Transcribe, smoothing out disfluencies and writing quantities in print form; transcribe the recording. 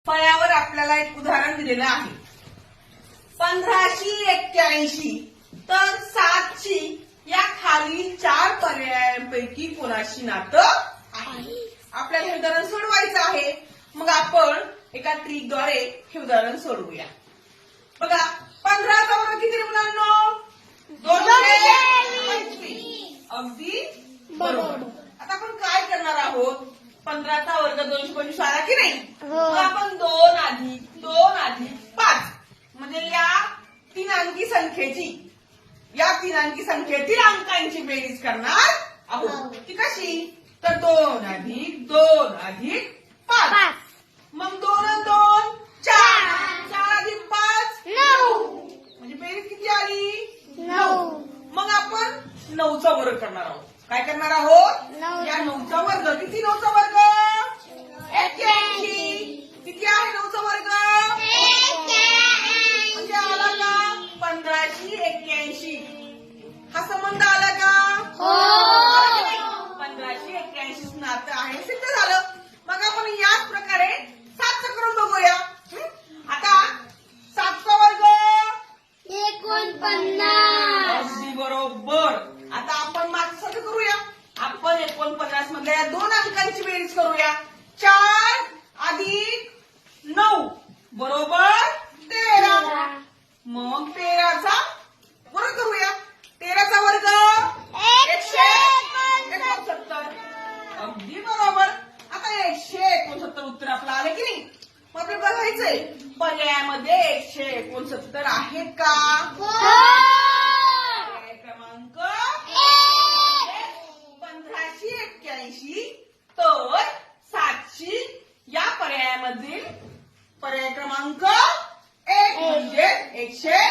फळ्यावर आपल्याला एक उदाहरण दिलेलं आहे. 1581 तर 700 या खालील 4 पर्यायांपैकी कोणाशी नातं आहे. आपल्याला हे उदाहरण सोडवायचं आहे. मग आपण एका ट्रिकद्वारे हे उदाहरण सोडवूया. बघा 15चा वर्ग किती मुलांनो? 225. अगदी बरोबर. आता आपण काय करणार आहोत? 15चा वर्ग 225 आला की नाही? मग आपण 2 अधिक 5 म्हणजे या तीन अंकी संख्येतील अंकांची बेरीज करणार आहोत. ती कशी? तर 2 अधिक 5. मग 2 आणि 2 4. 4 अधिक 5 9. म्हणजे बेरीज किती आली? 9. मग आपण 9चा वर्ग करणार आहोत. काय करणार आहोत? या 9चा वर्ग. किती 9चा वर्ग? 81. किती आहे 9चा वर्ग? म्हणजे आला का 1581. हा संबंध आला का? 1581 नातं आहे, सिद्ध झालं. मग आपण याच प्रकारे 7चं करून बघूया. आता 7चा वर्ग 49. अगदी बरोबर. आता आपण मागचं करूया. आपण 49 मधल्या या 2 अंकांची बेरीज करूया. 4 अधिक 9 बरोबर 13. मग 13चा वर्ग करूया. 13चा वर्ग 169. अगदी बरोबर. आता 169 उत्तर आपलं आलं की नाही? मग आपल्याला बघायचंय पर्यायामध्ये 169 आहेत का? पर्याय क्रमांक 1581 तर 700 या पर्यायामधील पर्याय क्रमांक 1 म्हणजे 169.